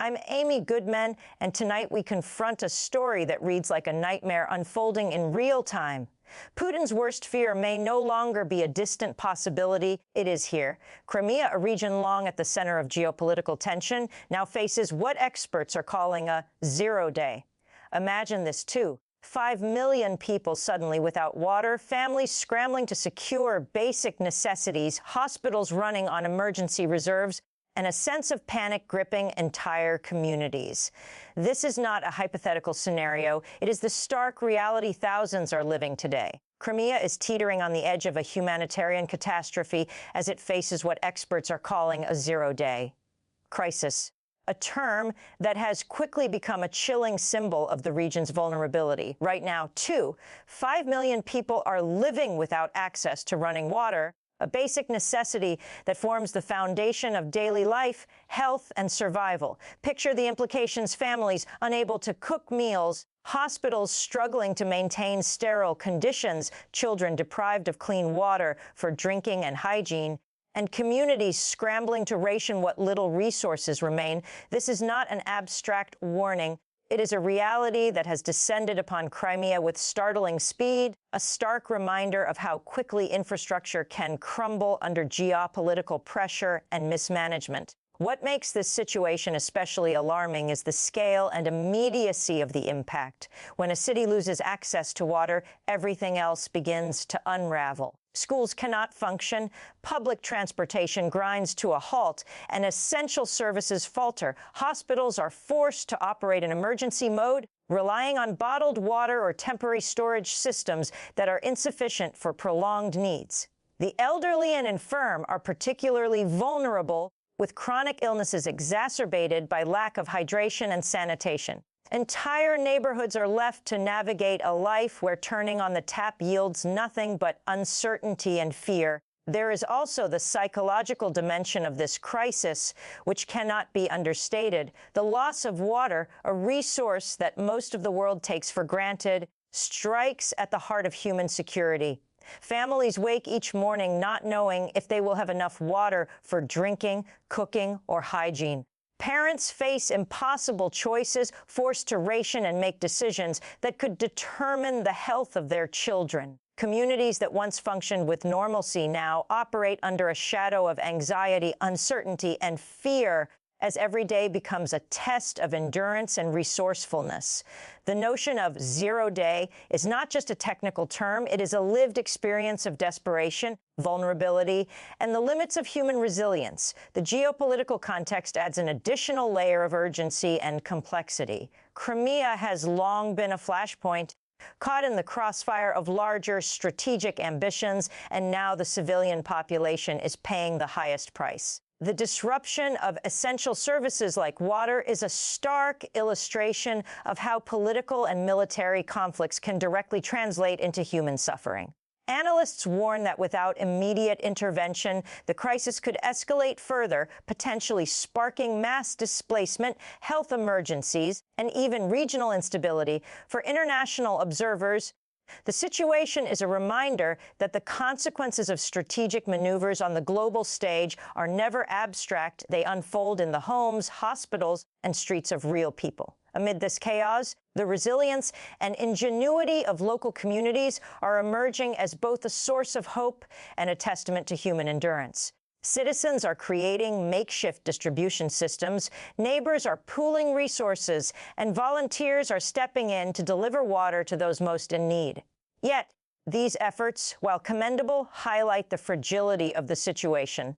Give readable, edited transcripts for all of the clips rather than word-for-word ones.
I'm Amy Goodman, and tonight we confront a story that reads like a nightmare unfolding in real time. Putin's worst fear may no longer be a distant possibility. It is here. Crimea, a region long at the center of geopolitical tension, now faces what experts are calling a zero-day. Imagine this, too. 5 million people suddenly without water, families scrambling to secure basic necessities, hospitals running on emergency reserves, and a sense of panic gripping entire communities. This is not a hypothetical scenario. It is the stark reality thousands are living today. Crimea is teetering on the edge of a humanitarian catastrophe as it faces what experts are calling a zero-day crisis, a term that has quickly become a chilling symbol of the region's vulnerability. Right now, too, 5 million people are living without access to running water, a basic necessity that forms the foundation of daily life, health, and survival. Picture the implications: families unable to cook meals, hospitals struggling to maintain sterile conditions, children deprived of clean water for drinking and hygiene, and communities scrambling to ration what little resources remain. This is not an abstract warning. It is a reality that has descended upon Crimea with startling speed, a stark reminder of how quickly infrastructure can crumble under geopolitical pressure and mismanagement. What makes this situation especially alarming is the scale and immediacy of the impact. When a city loses access to water, everything else begins to unravel. Schools cannot function, public transportation grinds to a halt, and essential services falter. Hospitals are forced to operate in emergency mode, relying on bottled water or temporary storage systems that are insufficient for prolonged needs. The elderly and infirm are particularly vulnerable, with chronic illnesses exacerbated by lack of hydration and sanitation. Entire neighborhoods are left to navigate a life where turning on the tap yields nothing but uncertainty and fear. There is also the psychological dimension of this crisis, which cannot be understated. The loss of water, a resource that most of the world takes for granted, strikes at the heart of human security. Families wake each morning not knowing if they will have enough water for drinking, cooking, or hygiene. Parents face impossible choices, forced to ration and make decisions that could determine the health of their children. Communities that once functioned with normalcy now operate under a shadow of anxiety, uncertainty, and fear as every day becomes a test of endurance and resourcefulness. The notion of zero-day is not just a technical term. It is a lived experience of desperation, vulnerability, and the limits of human resilience. The geopolitical context adds an additional layer of urgency and complexity. Crimea has long been a flashpoint, caught in the crossfire of larger strategic ambitions, and now the civilian population is paying the highest price. The disruption of essential services like water is a stark illustration of how political and military conflicts can directly translate into human suffering. Analysts warn that without immediate intervention, the crisis could escalate further, potentially sparking mass displacement, health emergencies, and even regional instability. For international observers, the situation is a reminder that the consequences of strategic maneuvers on the global stage are never abstract. They unfold in the homes, hospitals, and streets of real people. Amid this chaos, the resilience and ingenuity of local communities are emerging as both a source of hope and a testament to human endurance. Citizens are creating makeshift distribution systems, neighbors are pooling resources, and volunteers are stepping in to deliver water to those most in need. Yet, these efforts, while commendable, highlight the fragility of the situation.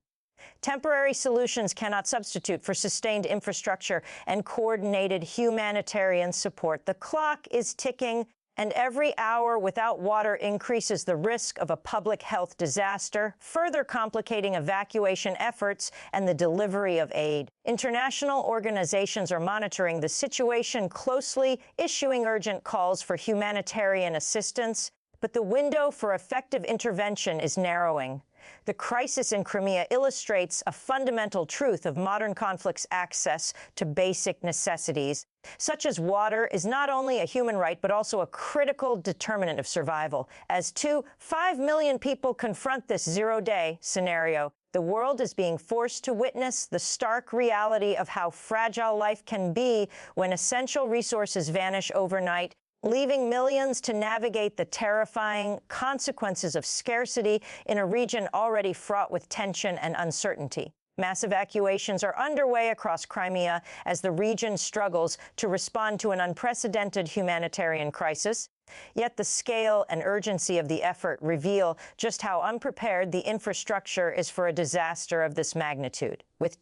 Temporary solutions cannot substitute for sustained infrastructure and coordinated humanitarian support. The clock is ticking, and every hour without water increases the risk of a public health disaster, further complicating evacuation efforts and the delivery of aid. International organizations are monitoring the situation closely, issuing urgent calls for humanitarian assistance, but the window for effective intervention is narrowing. The crisis in Crimea illustrates a fundamental truth of modern conflicts' access to basic necessities, such as water, is not only a human right, but also a critical determinant of survival. As 5 million people confront this zero-day scenario, the world is being forced to witness the stark reality of how fragile life can be when essential resources vanish overnight, leaving millions to navigate the terrifying consequences of scarcity in a region already fraught with tension and uncertainty. Mass evacuations are underway across Crimea as the region struggles to respond to an unprecedented humanitarian crisis. Yet the scale and urgency of the effort reveal just how unprepared the infrastructure is for a disaster of this magnitude. With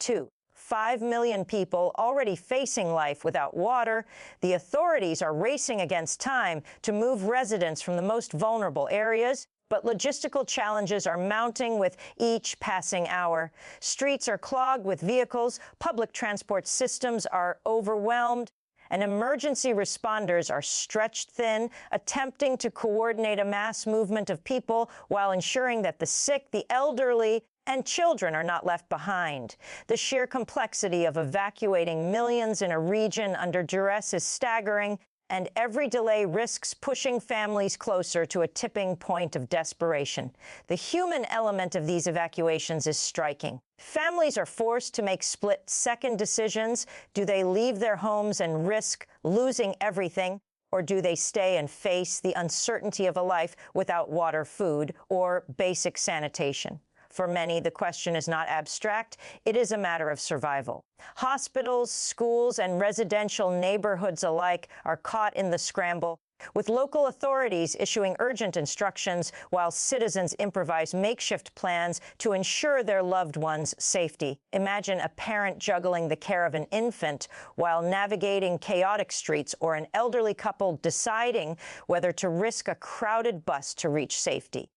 5 million people already facing life without water, the authorities are racing against time to move residents from the most vulnerable areas. But logistical challenges are mounting with each passing hour. Streets are clogged with vehicles, public transport systems are overwhelmed, and emergency responders are stretched thin, attempting to coordinate a mass movement of people while ensuring that the sick, the elderly, and children are not left behind. The sheer complexity of evacuating millions in a region under duress is staggering, and every delay risks pushing families closer to a tipping point of desperation. The human element of these evacuations is striking. Families are forced to make split-second decisions. Do they leave their homes and risk losing everything, or do they stay and face the uncertainty of a life without water, food, or basic sanitation? For many, the question is not abstract. It is a matter of survival. Hospitals, schools, and residential neighborhoods alike are caught in the scramble, with local authorities issuing urgent instructions while citizens improvise makeshift plans to ensure their loved ones' safety. Imagine a parent juggling the care of an infant while navigating chaotic streets, or an elderly couple deciding whether to risk a crowded bus to reach safety.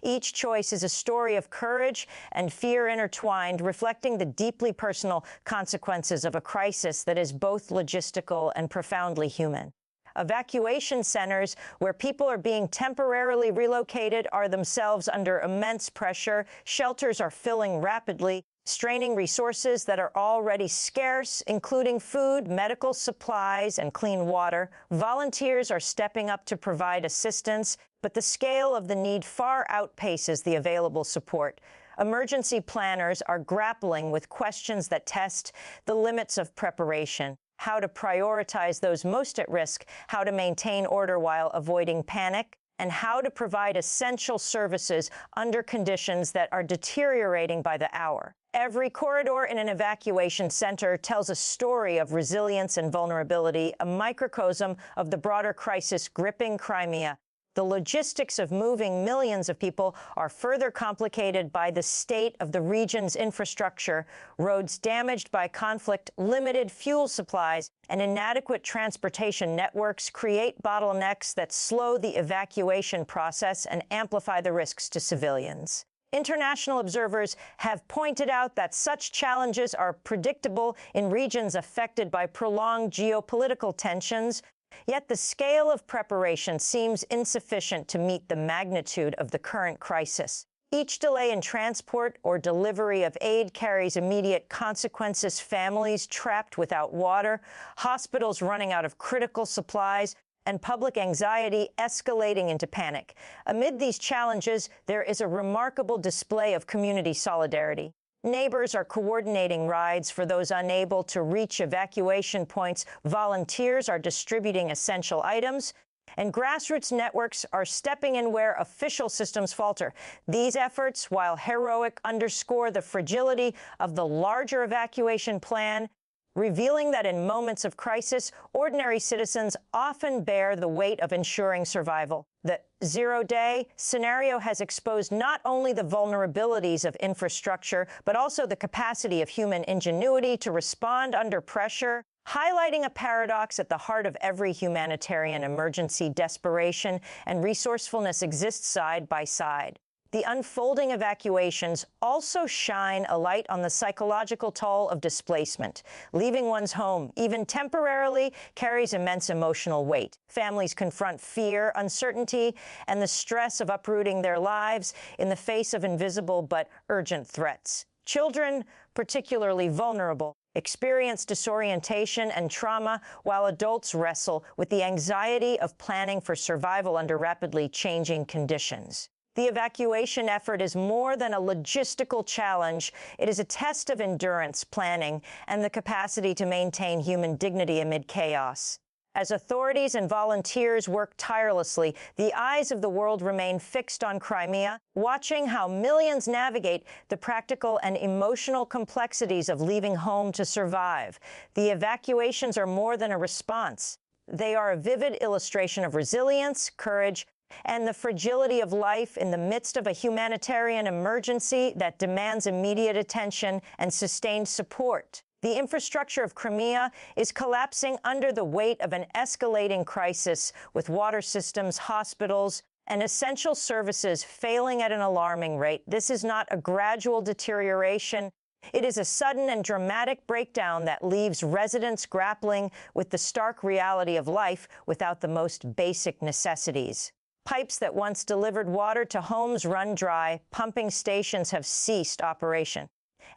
Each choice is a story of courage and fear intertwined, reflecting the deeply personal consequences of a crisis that is both logistical and profoundly human. Evacuation centers, where people are being temporarily relocated, are themselves under immense pressure. Shelters are filling rapidly, straining resources that are already scarce, including food, medical supplies, and clean water. Volunteers are stepping up to provide assistance, but the scale of the need far outpaces the available support. Emergency planners are grappling with questions that test the limits of preparation: how to prioritize those most at risk, how to maintain order while avoiding panic, and how to provide essential services under conditions that are deteriorating by the hour. Every corridor in an evacuation center tells a story of resilience and vulnerability, a microcosm of the broader crisis gripping Crimea. The logistics of moving millions of people are further complicated by the state of the region's infrastructure. Roads damaged by conflict, limited fuel supplies, and inadequate transportation networks create bottlenecks that slow the evacuation process and amplify the risks to civilians. International observers have pointed out that such challenges are predictable in regions affected by prolonged geopolitical tensions. Yet the scale of preparation seems insufficient to meet the magnitude of the current crisis. Each delay in transport or delivery of aid carries immediate consequences: families trapped without water, hospitals running out of critical supplies, and public anxiety escalating into panic. Amid these challenges, there is a remarkable display of community solidarity. Neighbors are coordinating rides for those unable to reach evacuation points, volunteers are distributing essential items, and grassroots networks are stepping in where official systems falter. These efforts, while heroic, underscore the fragility of the larger evacuation plan, revealing that in moments of crisis, ordinary citizens often bear the weight of ensuring survival. The zero-day scenario has exposed not only the vulnerabilities of infrastructure, but also the capacity of human ingenuity to respond under pressure, highlighting a paradox at the heart of every humanitarian emergency: desperation and resourcefulness exist side by side. The unfolding evacuations also shine a light on the psychological toll of displacement. Leaving one's home, even temporarily, carries immense emotional weight. Families confront fear, uncertainty, and the stress of uprooting their lives in the face of invisible but urgent threats. Children, particularly vulnerable, experience disorientation and trauma, while adults wrestle with the anxiety of planning for survival under rapidly changing conditions. The evacuation effort is more than a logistical challenge. It is a test of endurance, planning, and the capacity to maintain human dignity amid chaos. As authorities and volunteers work tirelessly, the eyes of the world remain fixed on Crimea, watching how millions navigate the practical and emotional complexities of leaving home to survive. The evacuations are more than a response. They are a vivid illustration of resilience, courage, and the fragility of life in the midst of a humanitarian emergency that demands immediate attention and sustained support. The infrastructure of Crimea is collapsing under the weight of an escalating crisis, with water systems, hospitals, and essential services failing at an alarming rate. This is not a gradual deterioration. It is a sudden and dramatic breakdown that leaves residents grappling with the stark reality of life without the most basic necessities. Pipes that once delivered water to homes run dry, pumping stations have ceased operation,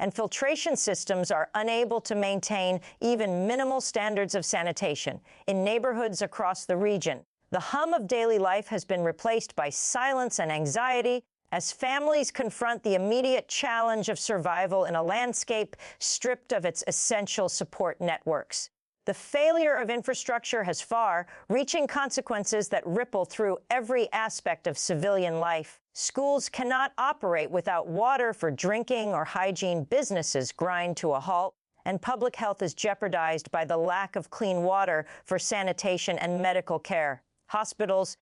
and filtration systems are unable to maintain even minimal standards of sanitation in neighborhoods across the region. The hum of daily life has been replaced by silence and anxiety as families confront the immediate challenge of survival in a landscape stripped of its essential support networks. The failure of infrastructure has far-reaching consequences that ripple through every aspect of civilian life. Schools cannot operate without water for drinking or hygiene. Businesses grind to a halt, and public health is jeopardized by the lack of clean water for sanitation and medical care. Hospitals,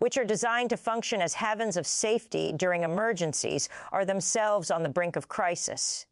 which are designed to function as havens of safety during emergencies, are themselves on the brink of crisis.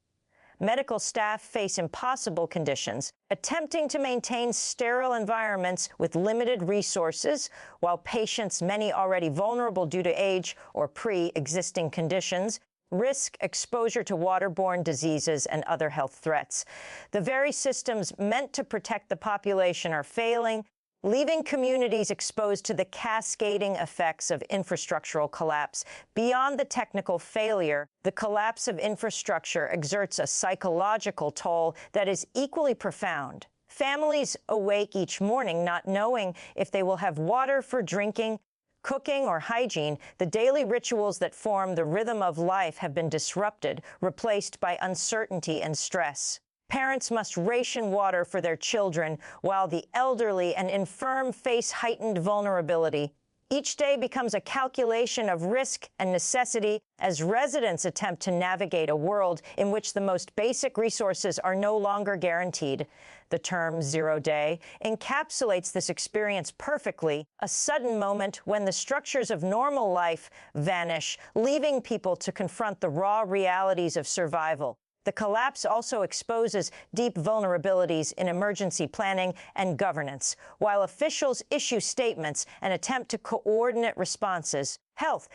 Medical staff face impossible conditions, attempting to maintain sterile environments with limited resources, while patients, many already vulnerable due to age or pre-existing conditions, risk exposure to waterborne diseases and other health threats. The very systems meant to protect the population are failing, leaving communities exposed to the cascading effects of infrastructural collapse. Beyond the technical failure, the collapse of infrastructure exerts a psychological toll that is equally profound. Families awake each morning not knowing if they will have water for drinking, cooking, or hygiene. The daily rituals that form the rhythm of life have been disrupted, replaced by uncertainty and stress. Parents must ration water for their children, while the elderly and infirm face heightened vulnerability. Each day becomes a calculation of risk and necessity as residents attempt to navigate a world in which the most basic resources are no longer guaranteed. The term zero day encapsulates this experience perfectly, a sudden moment when the structures of normal life vanish, leaving people to confront the raw realities of survival. The collapse also exposes deep vulnerabilities in emergency planning and governance. While officials issue statements and attempt to coordinate responses,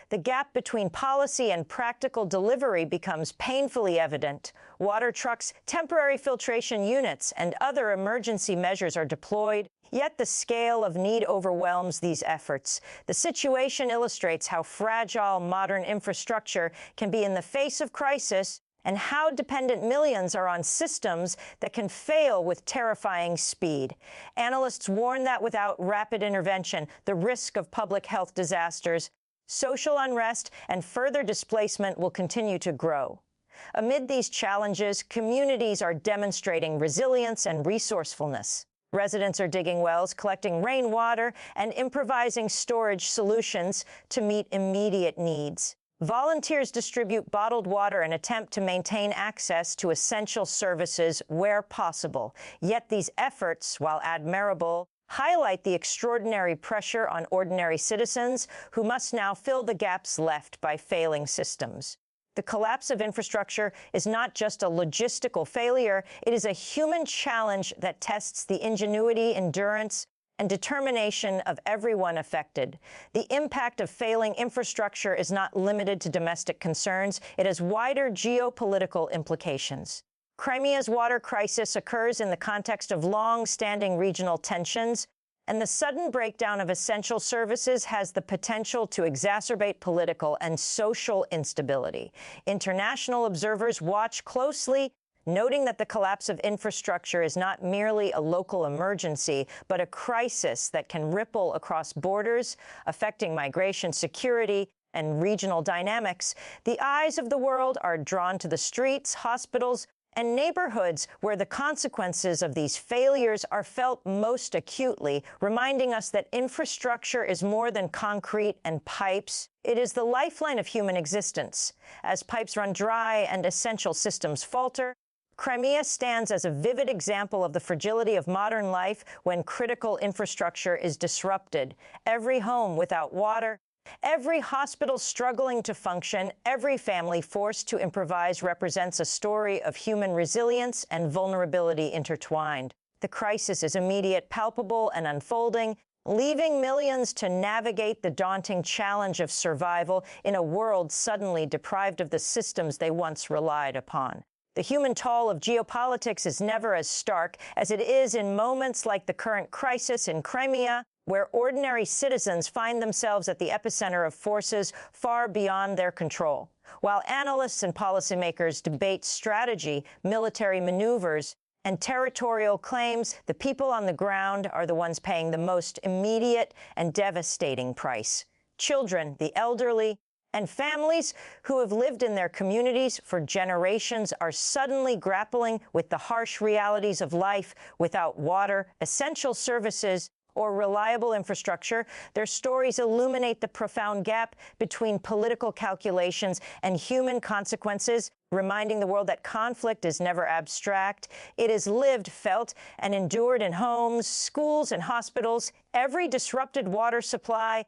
the gap between policy and practical delivery becomes painfully evident. Water trucks, temporary filtration units, and other emergency measures are deployed, yet the scale of need overwhelms these efforts. The situation illustrates how fragile modern infrastructure can be in the face of crisis, and how dependent millions are on systems that can fail with terrifying speed. Analysts warn that without rapid intervention, the risk of public health disasters, social unrest, and further displacement will continue to grow. Amid these challenges, communities are demonstrating resilience and resourcefulness. Residents are digging wells, collecting rainwater, and improvising storage solutions to meet immediate needs. Volunteers distribute bottled water and attempt to maintain access to essential services where possible. Yet these efforts, while admirable, highlight the extraordinary pressure on ordinary citizens who must now fill the gaps left by failing systems. The collapse of infrastructure is not just a logistical failure, it is a human challenge that tests the ingenuity, endurance, and determination of everyone affected. The impact of failing infrastructure is not limited to domestic concerns. It has wider geopolitical implications. Crimea's water crisis occurs in the context of long-standing regional tensions, and the sudden breakdown of essential services has the potential to exacerbate political and social instability. International observers watch closely, noting that the collapse of infrastructure is not merely a local emergency, but a crisis that can ripple across borders, affecting migration, security, and regional dynamics. The eyes of the world are drawn to the streets, hospitals, and neighborhoods where the consequences of these failures are felt most acutely, reminding us that infrastructure is more than concrete and pipes. It is the lifeline of human existence. As pipes run dry and essential systems falter, Crimea stands as a vivid example of the fragility of modern life when critical infrastructure is disrupted. Every home without water, every hospital struggling to function, every family forced to improvise represents a story of human resilience and vulnerability intertwined. The crisis is immediate, palpable, and unfolding, leaving millions to navigate the daunting challenge of survival in a world suddenly deprived of the systems they once relied upon. The human toll of geopolitics is never as stark as it is in moments like the current crisis in Crimea, where ordinary citizens find themselves at the epicenter of forces far beyond their control. While analysts and policymakers debate strategy, military maneuvers, and territorial claims, the people on the ground are the ones paying the most immediate and devastating price. Children, the elderly, and families who have lived in their communities for generations are suddenly grappling with the harsh realities of life without water, essential services, or reliable infrastructure. Their stories illuminate the profound gap between political calculations and human consequences, reminding the world that conflict is never abstract. It is lived, felt, and endured in homes, schools, and hospitals. Every disrupted water supply,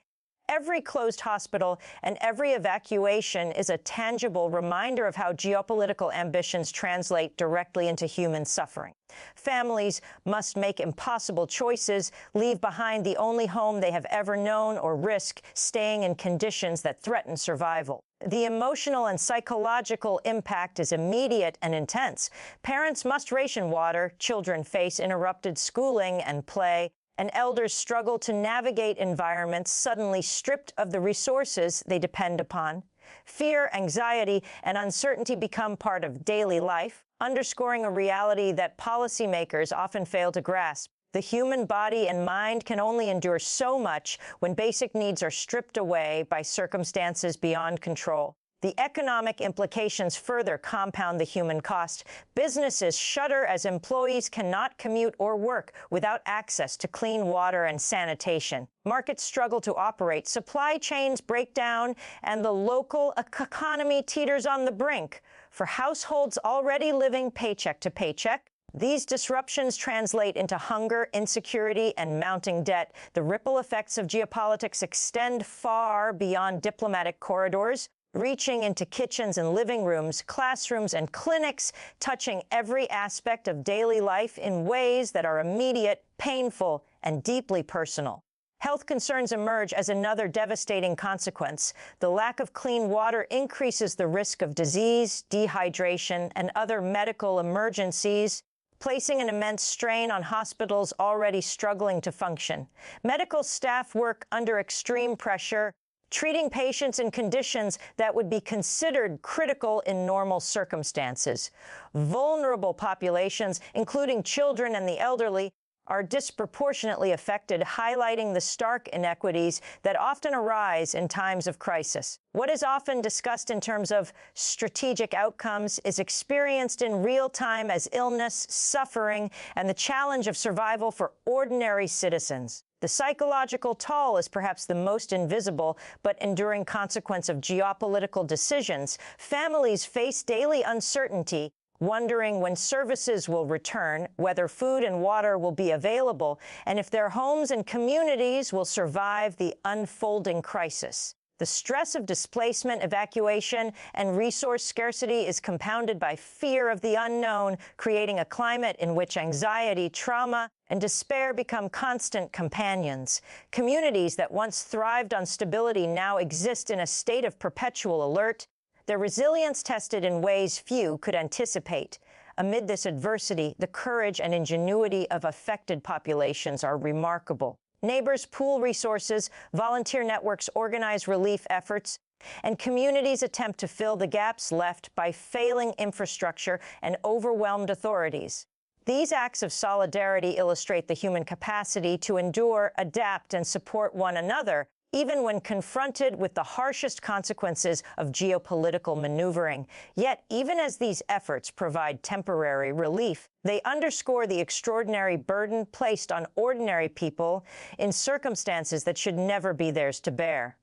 every closed hospital, and every evacuation is a tangible reminder of how geopolitical ambitions translate directly into human suffering. Families must make impossible choices, leave behind the only home they have ever known, or risk staying in conditions that threaten survival. The emotional and psychological impact is immediate and intense. Parents must ration water, children face interrupted schooling and play, and elders struggle to navigate environments suddenly stripped of the resources they depend upon. Fear, anxiety, and uncertainty become part of daily life, underscoring a reality that policymakers often fail to grasp. The human body and mind can only endure so much when basic needs are stripped away by circumstances beyond control. The economic implications further compound the human cost. Businesses shudder as employees cannot commute or work without access to clean water and sanitation. Markets struggle to operate, supply chains break down, and the local economy teeters on the brink. For households already living paycheck to paycheck, these disruptions translate into hunger, insecurity, and mounting debt. The ripple effects of geopolitics extend far beyond diplomatic corridors, reaching into kitchens and living rooms, classrooms and clinics, touching every aspect of daily life in ways that are immediate, painful, and deeply personal. Health concerns emerge as another devastating consequence. The lack of clean water increases the risk of disease, dehydration, and other medical emergencies, placing an immense strain on hospitals already struggling to function. Medical staff work under extreme pressure, treating patients in conditions that would be considered critical in normal circumstances. Vulnerable populations, including children and the elderly, are disproportionately affected, highlighting the stark inequities that often arise in times of crisis. What is often discussed in terms of strategic outcomes is experienced in real time as illness, suffering, and the challenge of survival for ordinary citizens. The psychological toll is perhaps the most invisible but enduring consequence of geopolitical decisions. Families face daily uncertainty, wondering when services will return, whether food and water will be available, and if their homes and communities will survive the unfolding crisis. The stress of displacement, evacuation, and resource scarcity is compounded by fear of the unknown, creating a climate in which anxiety, trauma, and despair become constant companions. Communities that once thrived on stability now exist in a state of perpetual alert, their resilience tested in ways few could anticipate. Amid this adversity, the courage and ingenuity of affected populations are remarkable. Neighbors pool resources, volunteer networks organize relief efforts, and communities attempt to fill the gaps left by failing infrastructure and overwhelmed authorities. These acts of solidarity illustrate the human capacity to endure, adapt, and support one another, even when confronted with the harshest consequences of geopolitical maneuvering. Yet, even as these efforts provide temporary relief, they underscore the extraordinary burden placed on ordinary people in circumstances that should never be theirs to bear.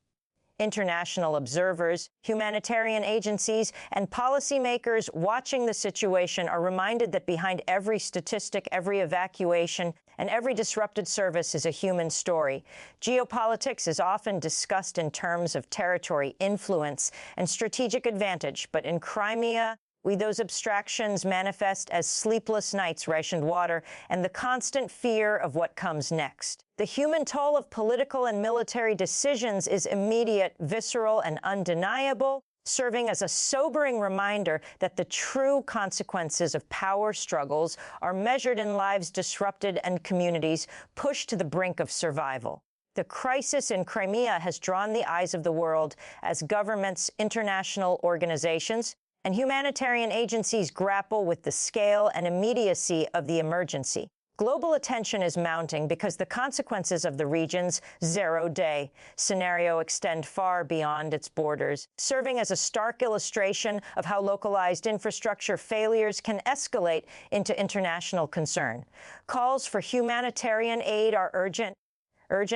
International observers, humanitarian agencies, and policymakers watching the situation are reminded that behind every statistic, every evacuation, and every disrupted service is a human story. Geopolitics is often discussed in terms of territory, influence, and strategic advantage, but in Crimea, those abstractions manifest as sleepless nights, rationed water, and the constant fear of what comes next. The human toll of political and military decisions is immediate, visceral, and undeniable, serving as a sobering reminder that the true consequences of power struggles are measured in lives disrupted and communities pushed to the brink of survival. The crisis in Crimea has drawn the eyes of the world as governments, international organizations, and humanitarian agencies grapple with the scale and immediacy of the emergency. Global attention is mounting because the consequences of the region's zero-day scenario extend far beyond its borders, serving as a stark illustration of how localized infrastructure failures can escalate into international concern. Calls for humanitarian aid are urgent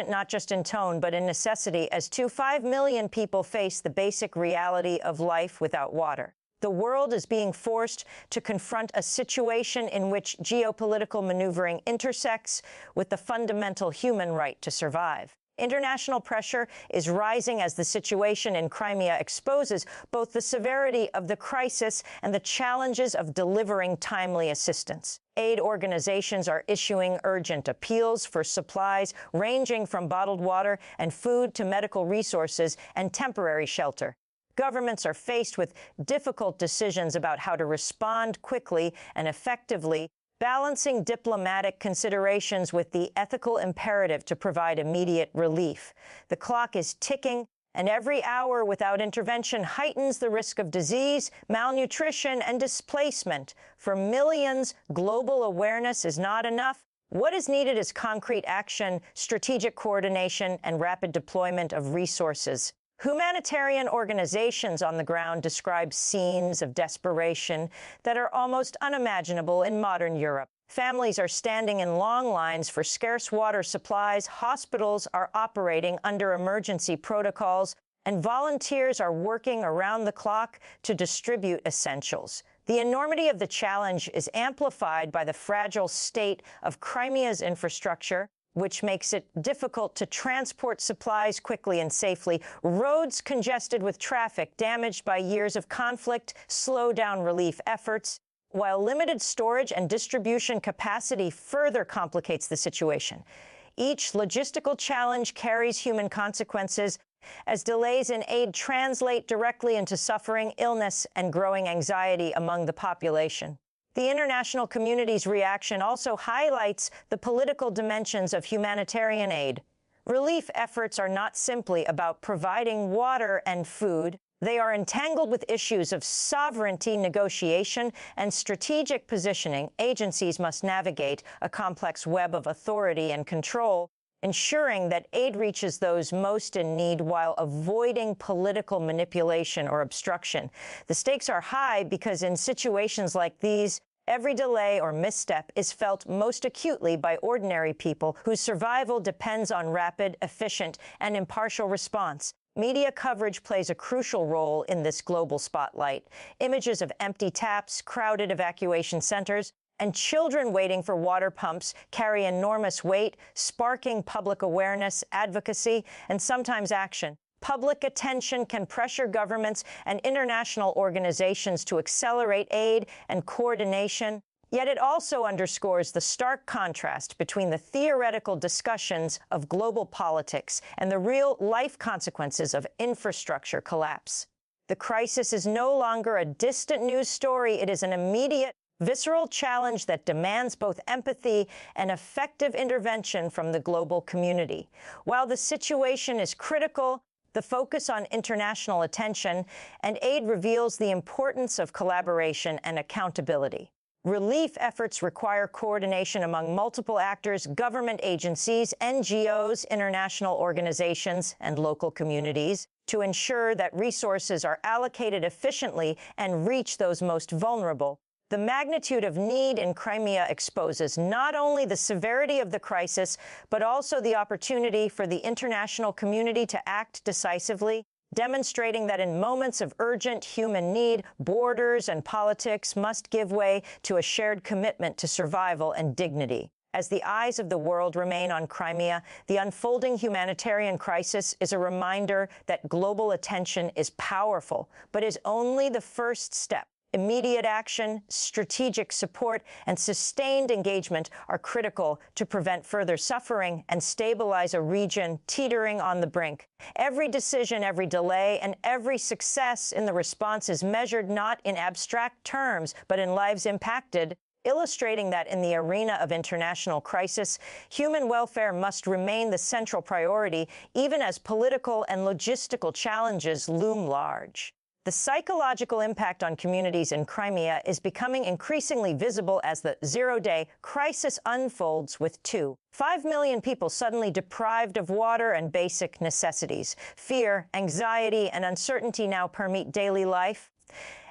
not just in tone, but in necessity, as 5 million people face the basic reality of life without water. The world is being forced to confront a situation in which geopolitical maneuvering intersects with the fundamental human right to survive. International pressure is rising as the situation in Crimea exposes both the severity of the crisis and the challenges of delivering timely assistance. Aid organizations are issuing urgent appeals for supplies ranging from bottled water and food to medical resources and temporary shelter. Governments are faced with difficult decisions about how to respond quickly and effectively, balancing diplomatic considerations with the ethical imperative to provide immediate relief. The clock is ticking, and every hour without intervention heightens the risk of disease, malnutrition, and displacement. For millions, global awareness is not enough. What is needed is concrete action, strategic coordination, and rapid deployment of resources. Humanitarian organizations on the ground describe scenes of desperation that are almost unimaginable in modern Europe. Families are standing in long lines for scarce water supplies, hospitals are operating under emergency protocols, and volunteers are working around the clock to distribute essentials. The enormity of the challenge is amplified by the fragile state of Crimea's infrastructure, which makes it difficult to transport supplies quickly and safely. Roads congested with traffic damaged by years of conflict slow down relief efforts, while limited storage and distribution capacity further complicates the situation. Each logistical challenge carries human consequences, as delays in aid translate directly into suffering, illness, and growing anxiety among the population. The international community's reaction also highlights the political dimensions of humanitarian aid. Relief efforts are not simply about providing water and food. They are entangled with issues of sovereignty, negotiation, and strategic positioning. Agencies must navigate a complex web of authority and control, ensuring that aid reaches those most in need while avoiding political manipulation or obstruction. The stakes are high because in situations like these, every delay or misstep is felt most acutely by ordinary people whose survival depends on rapid, efficient, and impartial response. Media coverage plays a crucial role in this global spotlight. Images of empty taps, crowded evacuation centers, and children waiting for water pumps carry enormous weight, sparking public awareness, advocacy, and sometimes action. Public attention can pressure governments and international organizations to accelerate aid and coordination. Yet it also underscores the stark contrast between the theoretical discussions of global politics and the real-life consequences of infrastructure collapse. The crisis is no longer a distant news story. It is an immediate, visceral challenge that demands both empathy and effective intervention from the global community. While the situation is critical, the focus on international attention and aid reveals the importance of collaboration and accountability. Relief efforts require coordination among multiple actors, government agencies, NGOs, international organizations, and local communities to ensure that resources are allocated efficiently and reach those most vulnerable. The magnitude of need in Crimea exposes not only the severity of the crisis, but also the opportunity for the international community to act decisively, demonstrating that in moments of urgent human need, borders and politics must give way to a shared commitment to survival and dignity. As the eyes of the world remain on Crimea, the unfolding humanitarian crisis is a reminder that global attention is powerful, but is only the first step. Immediate action, strategic support, and sustained engagement are critical to prevent further suffering and stabilize a region teetering on the brink. Every decision, every delay, and every success in the response is measured not in abstract terms, but in lives impacted, illustrating that in the arena of international crisis, human welfare must remain the central priority, even as political and logistical challenges loom large. The psychological impact on communities in Crimea is becoming increasingly visible as the zero-day crisis unfolds with 5 million people suddenly deprived of water and basic necessities. Fear, anxiety, and uncertainty now permeate daily life,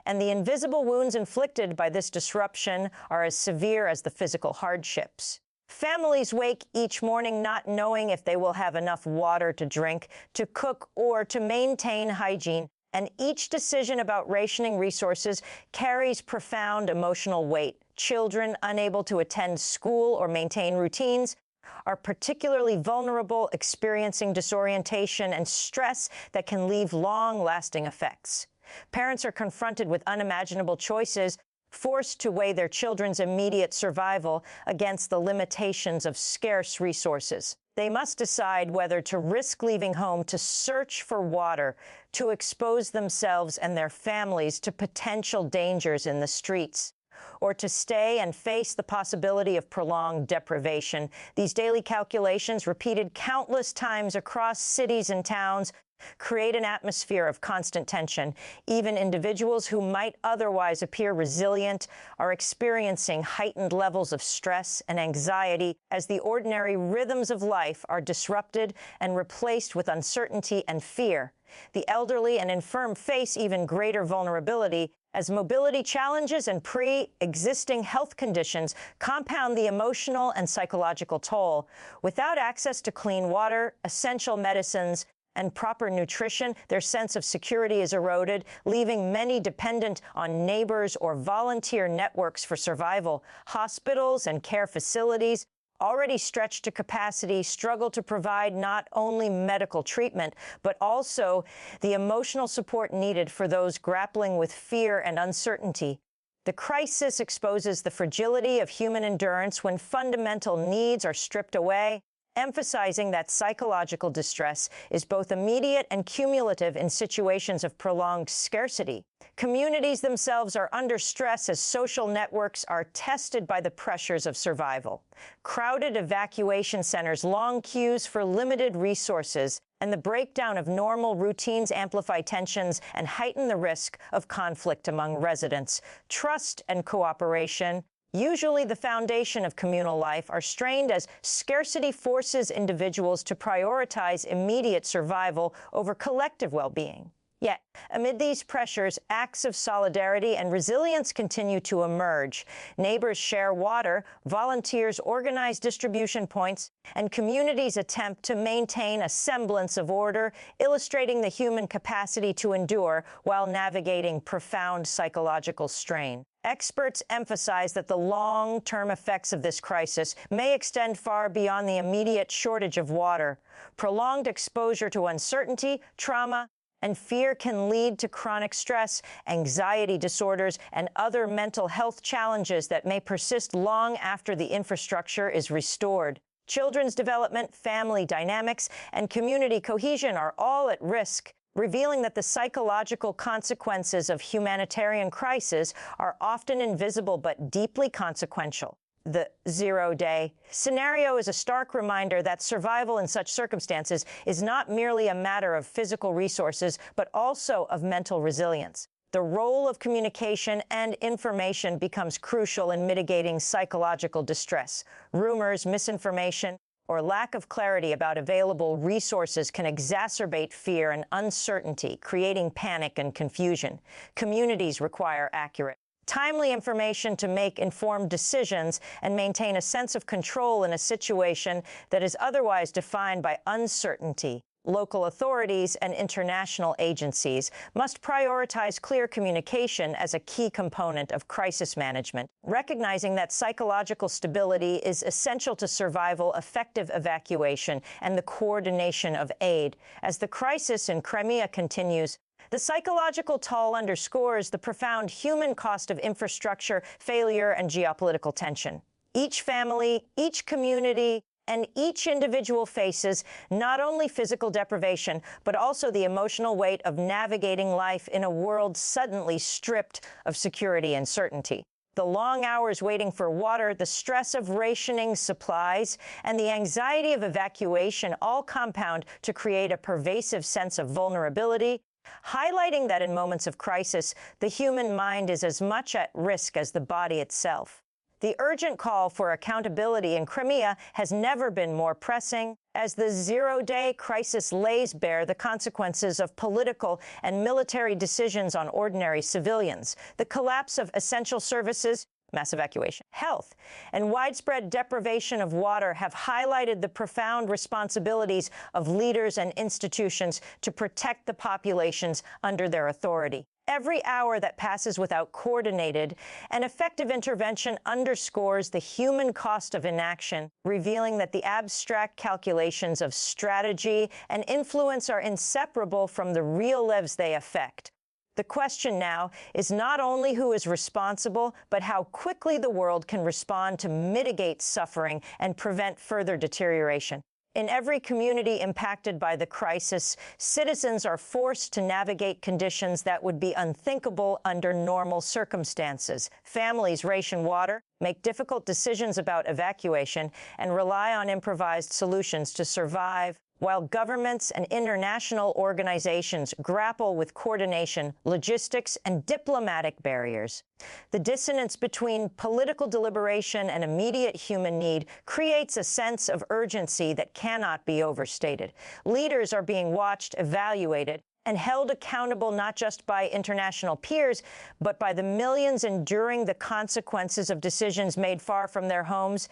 and the invisible wounds inflicted by this disruption are as severe as the physical hardships. Families wake each morning not knowing if they will have enough water to drink, to cook, or to maintain hygiene. And each decision about rationing resources carries profound emotional weight. Children unable to attend school or maintain routines are particularly vulnerable, experiencing disorientation and stress that can leave long-lasting effects. Parents are confronted with unimaginable choices, forced to weigh their children's immediate survival against the limitations of scarce resources. They must decide whether to risk leaving home to search for water, to expose themselves and their families to potential dangers in the streets, or to stay and face the possibility of prolonged deprivation. These daily calculations, repeated countless times across cities and towns, create an atmosphere of constant tension. Even individuals who might otherwise appear resilient are experiencing heightened levels of stress and anxiety as the ordinary rhythms of life are disrupted and replaced with uncertainty and fear. The elderly and infirm face even greater vulnerability as mobility challenges and pre-existing health conditions compound the emotional and psychological toll. Without access to clean water, essential medicines, and proper nutrition, their sense of security is eroded, leaving many dependent on neighbors or volunteer networks for survival. Hospitals and care facilities, already stretched to capacity, struggle to provide not only medical treatment, but also the emotional support needed for those grappling with fear and uncertainty. The crisis exposes the fragility of human endurance when fundamental needs are stripped away, emphasizing that psychological distress is both immediate and cumulative in situations of prolonged scarcity. Communities themselves are under stress as social networks are tested by the pressures of survival. Crowded evacuation centers, long queues for limited resources, and the breakdown of normal routines amplify tensions and heighten the risk of conflict among residents. Trust and cooperation, usually the foundation of communal life, are strained as scarcity forces individuals to prioritize immediate survival over collective well-being. Yet, amid these pressures, acts of solidarity and resilience continue to emerge. Neighbors share water, volunteers organize distribution points, and communities attempt to maintain a semblance of order, illustrating the human capacity to endure while navigating profound psychological strain. Experts emphasize that the long-term effects of this crisis may extend far beyond the immediate shortage of water. Prolonged exposure to uncertainty, trauma, and fear can lead to chronic stress, anxiety disorders, and other mental health challenges that may persist long after the infrastructure is restored. Children's development, family dynamics, and community cohesion are all at risk, revealing that the psychological consequences of humanitarian crises are often invisible but deeply consequential. The zero-day scenario is a stark reminder that survival in such circumstances is not merely a matter of physical resources, but also of mental resilience. The role of communication and information becomes crucial in mitigating psychological distress. Rumors, misinformation, or lack of clarity about available resources can exacerbate fear and uncertainty, creating panic and confusion. Communities require accurate, timely information to make informed decisions and maintain a sense of control in a situation that is otherwise defined by uncertainty. Local authorities and international agencies must prioritize clear communication as a key component of crisis management, recognizing that psychological stability is essential to survival, effective evacuation, and the coordination of aid. As the crisis in Crimea continues, the psychological toll underscores the profound human cost of infrastructure failure and geopolitical tension. Each family, each community, and each individual faces not only physical deprivation, but also the emotional weight of navigating life in a world suddenly stripped of security and certainty. The long hours waiting for water, the stress of rationing supplies, and the anxiety of evacuation all compound to create a pervasive sense of vulnerability, highlighting that in moments of crisis, the human mind is as much at risk as the body itself. The urgent call for accountability in Crimea has never been more pressing, as the zero-day crisis lays bare the consequences of political and military decisions on ordinary civilians. The collapse of essential services, mass evacuation, health, and widespread deprivation of water have highlighted the profound responsibilities of leaders and institutions to protect the populations under their authority. Every hour that passes without coordinated and effective intervention underscores the human cost of inaction, revealing that the abstract calculations of strategy and influence are inseparable from the real lives they affect. The question now is not only who is responsible, but how quickly the world can respond to mitigate suffering and prevent further deterioration. In every community impacted by the crisis, citizens are forced to navigate conditions that would be unthinkable under normal circumstances. Families ration water, make difficult decisions about evacuation, and rely on improvised solutions to survive, while governments and international organizations grapple with coordination, logistics, and diplomatic barriers. The dissonance between political deliberation and immediate human need creates a sense of urgency that cannot be overstated. Leaders are being watched, evaluated, and held accountable not just by international peers, but by the millions enduring the consequences of decisions made far from their homes.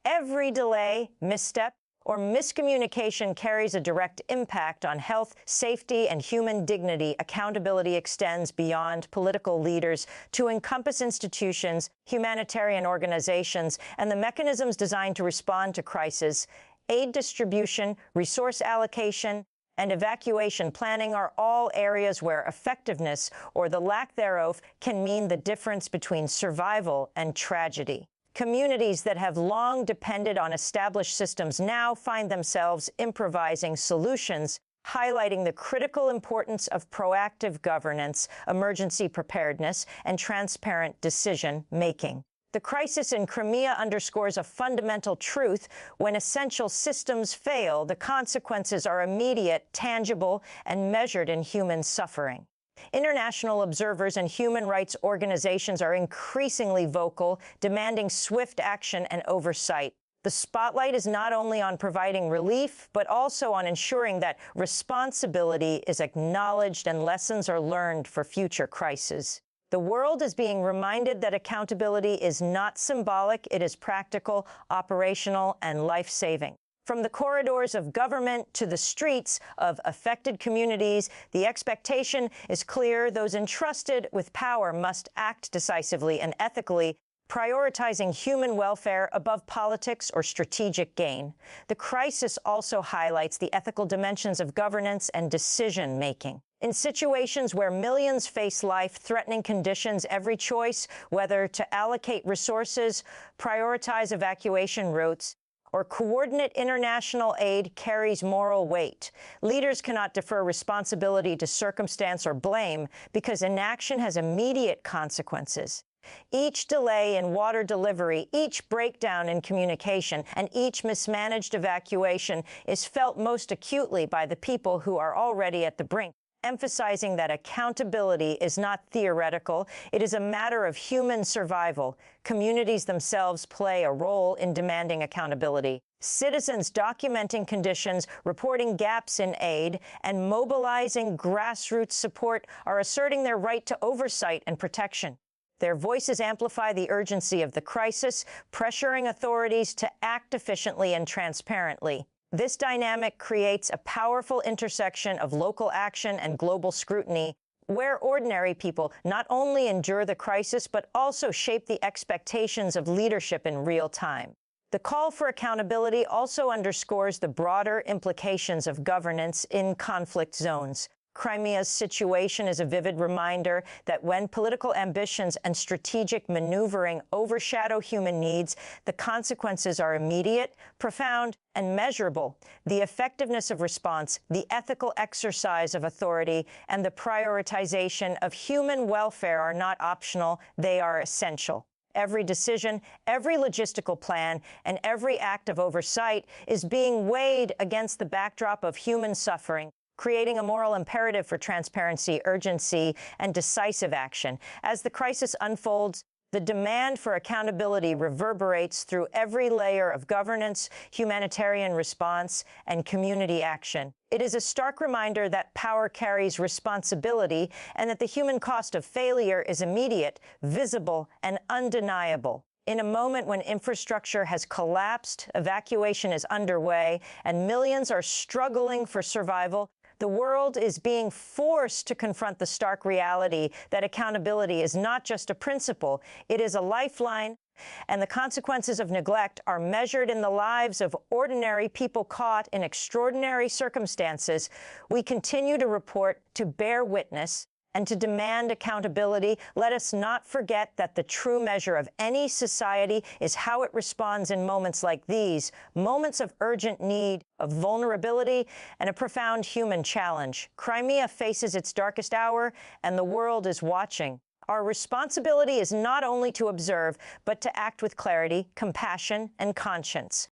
Every delay, misstep, or miscommunication carries a direct impact on health, safety, and human dignity. Accountability extends beyond political leaders to encompass institutions, humanitarian organizations, and the mechanisms designed to respond to crisis. Aid distribution, resource allocation, and evacuation planning are all areas where effectiveness, or the lack thereof, can mean the difference between survival and tragedy. Communities that have long depended on established systems now find themselves improvising solutions, highlighting the critical importance of proactive governance, emergency preparedness, and transparent decision-making. The crisis in Crimea underscores a fundamental truth: when essential systems fail, the consequences are immediate, tangible, and measured in human suffering. International observers and human rights organizations are increasingly vocal, demanding swift action and oversight. The spotlight is not only on providing relief, but also on ensuring that responsibility is acknowledged and lessons are learned for future crises. The world is being reminded that accountability is not symbolic, it is practical, operational, and life-saving. From the corridors of government to the streets of affected communities, the expectation is clear: those entrusted with power must act decisively and ethically, prioritizing human welfare above politics or strategic gain. The crisis also highlights the ethical dimensions of governance and decision-making. In situations where millions face life-threatening conditions, every choice, whether to allocate resources, prioritize evacuation routes, or coordinate international aid, carries moral weight. Leaders cannot defer responsibility to circumstance or blame because inaction has immediate consequences. Each delay in water delivery, each breakdown in communication, and each mismanaged evacuation is felt most acutely by the people who are already at the brink, emphasizing that accountability is not theoretical. It is a matter of human survival. Communities themselves play a role in demanding accountability. Citizens documenting conditions, reporting gaps in aid, and mobilizing grassroots support are asserting their right to oversight and protection. Their voices amplify the urgency of the crisis, pressuring authorities to act efficiently and transparently. This dynamic creates a powerful intersection of local action and global scrutiny, where ordinary people not only endure the crisis but also shape the expectations of leadership in real time. The call for accountability also underscores the broader implications of governance in conflict zones. Crimea's situation is a vivid reminder that when political ambitions and strategic maneuvering overshadow human needs, the consequences are immediate, profound, and measurable. The effectiveness of response, the ethical exercise of authority, and the prioritization of human welfare are not optional, they are essential. Every decision, every logistical plan, and every act of oversight is being weighed against the backdrop of human suffering, creating a moral imperative for transparency, urgency, and decisive action. As the crisis unfolds, the demand for accountability reverberates through every layer of governance, humanitarian response, and community action. It is a stark reminder that power carries responsibility and that the human cost of failure is immediate, visible, and undeniable. In a moment when infrastructure has collapsed, evacuation is underway, and millions are struggling for survival, the world is being forced to confront the stark reality that accountability is not just a principle, it is a lifeline, and the consequences of neglect are measured in the lives of ordinary people caught in extraordinary circumstances. We continue to report, to bear witness, and to demand accountability. Let us not forget that the true measure of any society is how it responds in moments like these, moments of urgent need, of vulnerability, and a profound human challenge. Crimea faces its darkest hour, and the world is watching. Our responsibility is not only to observe, but to act with clarity, compassion, and conscience.